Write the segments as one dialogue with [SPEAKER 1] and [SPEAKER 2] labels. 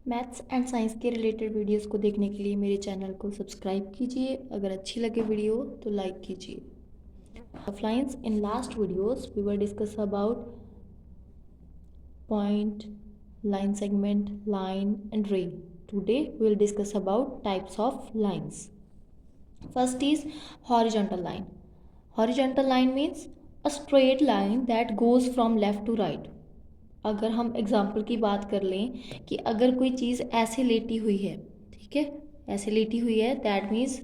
[SPEAKER 1] Maths and science के related videos को देखने के लिए मेरे चैनल को सब्सक्राइब कीजिए। अगर अच्छी लगे वीडियो तो लाइक कीजिए। Of lines in last videos we were discuss about point, line segment, line and ray. Today we will discuss about types of lines. First is horizontal line. Horizontal line means a straight line that goes from left to right. अगर हम example की बात कर लें कि अगर कोई चीज़ ऐसे लेटी हुई है, ठीक है, ऐसे लेटी हुई है, that means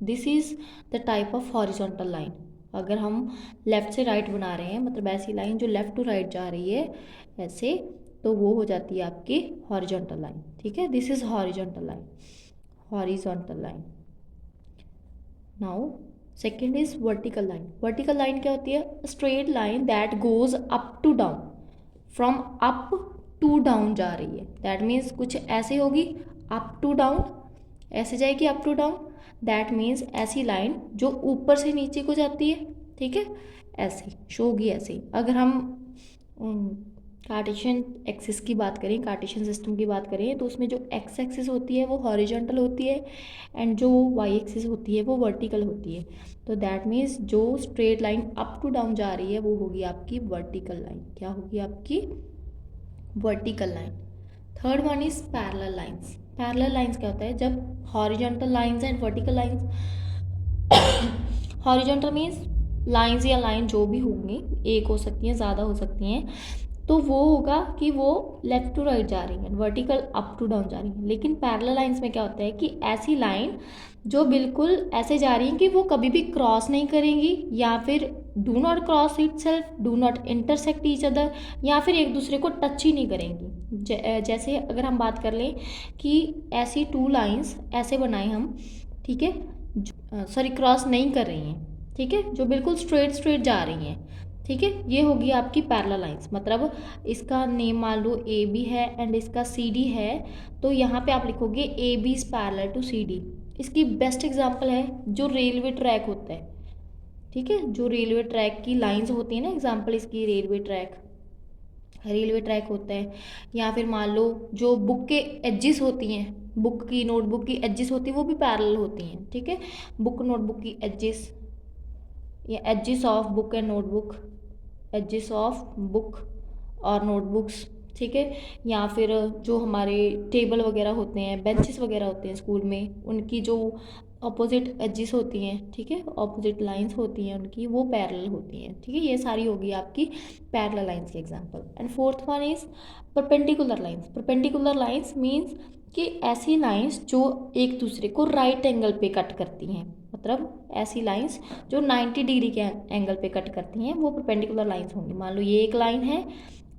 [SPEAKER 1] this is the type of horizontal line. अगर हम लेफ़्ट से राइट बना रहे हैं, मतलब ऐसी लाइन जो लेफ़्ट टू राइट जा रही है ऐसे, तो वो हो जाती है आपकी हॉरिजॉन्टल लाइन। ठीक है, this is horizontal line, horizontal line. Now second is vertical line. Vertical line क्या होती है? Straight line that goes up to down, from up to down जा रही है। दैट मीन्स कुछ ऐसे होगी, अप टू डाउन, ऐसे जाएगी up to down. That means ऐसी लाइन जो ऊपर से नीचे को जाती है, ठीक है, ऐसे शो होगी ऐसे। अगर हम कार्टेशियन एक्सिस की बात करें, कार्टेशियन सिस्टम की बात करें, तो उसमें जो एक्स एक्सिस होती है वो हॉरिजॉन्टल होती है एंड जो वाई एक्सिस होती है वो वर्टिकल होती है। तो दैट मीन्स जो straight line up to down जा रही है वो होगी आपकी वर्टिकल लाइन। क्या होगी आपकी? Vertical line. Third one is parallel lines. Parallel lines क्या होता है? जब horizontal lines and vertical lines, horizontal means lines या लाइन जो भी होंगी, एक हो सकती हैं, ज़्यादा हो सकती हैं, तो वो होगा कि वो लेफ़्ट टू राइट जा रही है, वर्टिकल अप टू डाउन जा रही है। लेकिन पैरेलल लाइंस में क्या होता है कि ऐसी लाइन जो बिल्कुल ऐसे जा रही है कि वो कभी भी क्रॉस नहीं करेंगी, या फिर do not cross it self, do not intersect each other, या फिर एक दूसरे को टच ही नहीं करेंगी। जैसे अगर हम बात कर लें कि ऐसी टू लाइंस ऐसे बनाए हम, ठीक है, सॉरी क्रॉस नहीं कर रही हैं, ठीक है, जो बिल्कुल स्ट्रेट स्ट्रेट जा रही हैं, ठीक है, ये होगी आपकी पैरेलल लाइंस। मतलब इसका नेम मान लो ए बी है एंड इसका सी डी है, तो यहाँ पे आप लिखोगे A B is parallel to C D. इसकी बेस्ट एग्जांपल है जो रेलवे ट्रैक होता है, ठीक है, जो रेलवे ट्रैक की लाइंस होती है ना, एग्जांपल इसकी रेलवे ट्रैक, रेलवे ट्रैक होता है। या फिर मान लो जो बुक के एजेस होती हैं, बुक की, नोटबुक की एजेस होती है, वो भी पैरेलल होती हैं, ठीक है, बुक नोटबुक की एजेस, या edges of book and notebook, edges of book और नोटबुक्स, ठीक है। या फिर जो हमारे टेबल वगैरह होते हैं, बेंचेस वगैरह होते हैं स्कूल में, उनकी जो अपोजिट एजेस होती हैं, ठीक है, अपोजिट लाइंस होती हैं उनकी, वो पैरेलल होती हैं, ठीक है। ये सारी होगी आपकी पैरेलल लाइंस की example. And fourth one is perpendicular lines. Perpendicular lines means कि ऐसी लाइंस जो एक दूसरे को राइट एंगल पे कट करती हैं, मतलब ऐसी लाइंस जो 90 डिग्री के एंगल पे कट करती हैं, वो परपेंडिकुलर लाइंस होंगी। मान लो ये एक लाइन है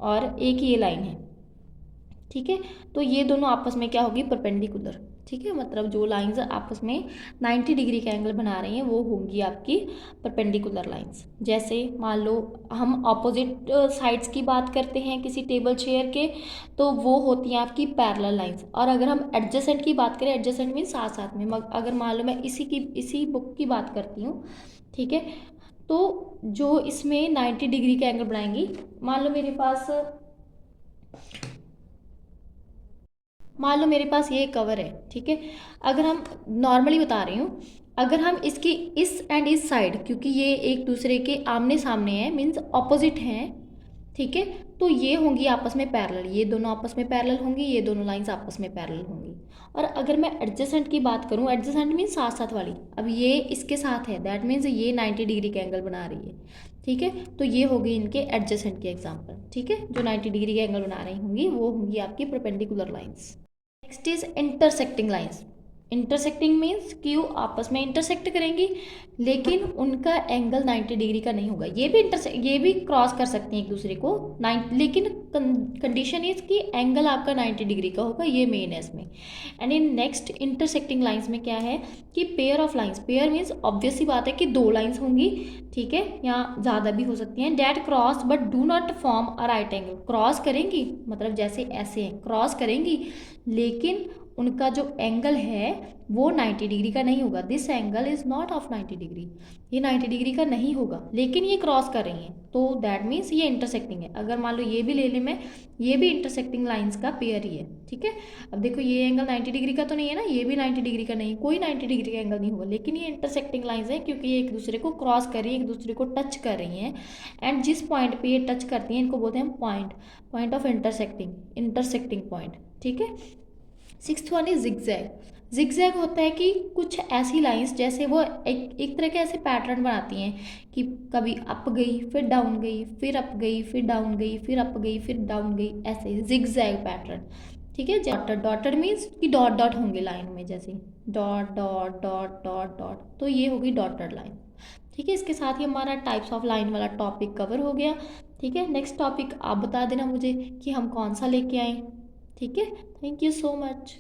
[SPEAKER 1] और एक ये लाइन है, ठीक है, तो ये दोनों आपस में क्या होगी? परपेंडिकुलर, ठीक है, मतलब जो लाइंस आपस में 90 डिग्री का एंगल बना रही हैं वो होंगी आपकी परपेंडिकुलर लाइंस। जैसे मान लो हम ऑपोजिट साइड्स की बात करते हैं किसी टेबल चेयर के, तो वो होती हैं आपकी पैरेलल लाइंस। और अगर हम एडजेसेंट की बात करें, एडजेसेंट मीन साथ साथ में, अगर मान लो मैं इसी बुक की बात करती हूँ, ठीक है, तो जो इसमें 90 डिग्री का एंगल बनाएंगी, मान लो मेरे पास ये कवर है, ठीक है, अगर हम नॉर्मली बता रही हूँ, अगर हम इसकी इस एंड इस साइड, क्योंकि ये एक दूसरे के आमने सामने हैं, मीन्स ऑपोजिट हैं, ठीक है, तो ये होंगी आपस में पैरेलल, ये दोनों आपस में पैरेलल होंगी, ये दोनों लाइंस आपस में पैरेलल होंगी। और अगर मैं एडजेसेंट की बात करूँ, एडजेसेंट मीन्स साथ साथ वाली, अब ये इसके साथ है, दैट मीन्स ये 90 डिग्री का एंगल बना रही है, ठीक है, तो ये होगी इनके एडजेसेंट के एग्जाम्पल, ठीक है, जो 90 डिग्री का एंगल बना रही होंगी वो होंगी आपकी perpendicular lines. Next is intersecting lines. Intersecting means कि वो आपस में इंटरसेक्ट करेंगी, लेकिन उनका एंगल 90 डिग्री का नहीं होगा। ये भी क्रॉस कर सकते हैं एक दूसरे को, लेकिन कंडीशन इज कि एंगल आपका 90 डिग्री का होगा, ये मेन है इसमें। And in next intersecting lines में क्या है कि pair of lines, pair means obvious सी बात है कि दो लाइंस होंगी, ठीक है, या ज़्यादा भी हो सकती हैं, that cross but do not form a right angle. Cross करेंगी मतलब जैसे ऐसे हैं, क्रॉस करेंगी, लेकिन उनका जो एंगल है वो 90 डिग्री का नहीं होगा। This angle is not of 90 degree, ये 90 डिग्री का नहीं होगा, लेकिन ये क्रॉस कर रही हैं, तो दैट मीन्स ये इंटरसेक्टिंग है। अगर मान लो ये भी ले लें मैं, ये भी इंटरसेक्टिंग लाइंस का पेयर ही है, ठीक है। अब देखो ये एंगल 90 डिग्री का तो नहीं है ना, ये भी 90 डिग्री का नहीं, कोई 90 डिग्री का एंगल नहीं होगा, लेकिन ये इंटरसेक्टिंग लाइंस है क्योंकि ये एक दूसरे को क्रॉस कर रही है, एक दूसरे को टच कर रही हैं। एंड जिस पॉइंट पे ये टच करती हैं इनको बोलते हैं पॉइंट ऑफ इंटरसेक्टिंग पॉइंट, ठीक है। Sixth one is zigzag. Zigzag होता है कि कुछ ऐसी लाइंस जैसे वो एक तरह के ऐसे पैटर्न बनाती हैं कि कभी अप गई फिर डाउन गई, फिर अप गई फिर डाउन गई, फिर अप गई फिर डाउन गई, ऐसे जिगजैग पैटर्न, ठीक है। डॉटेड मीन्स कि डॉट डॉट होंगे लाइन में, जैसे dot dot dot dot dot, तो ये होगी डॉटेड लाइन, ठीक है। इसके साथ ही हमारा टाइप्स ऑफ लाइन वाला टॉपिक कवर हो गया, ठीक है। नेक्स्ट टॉपिक आप बता देना मुझे कि हम कौन सा लेके आए, ठीक है। Thank you so much.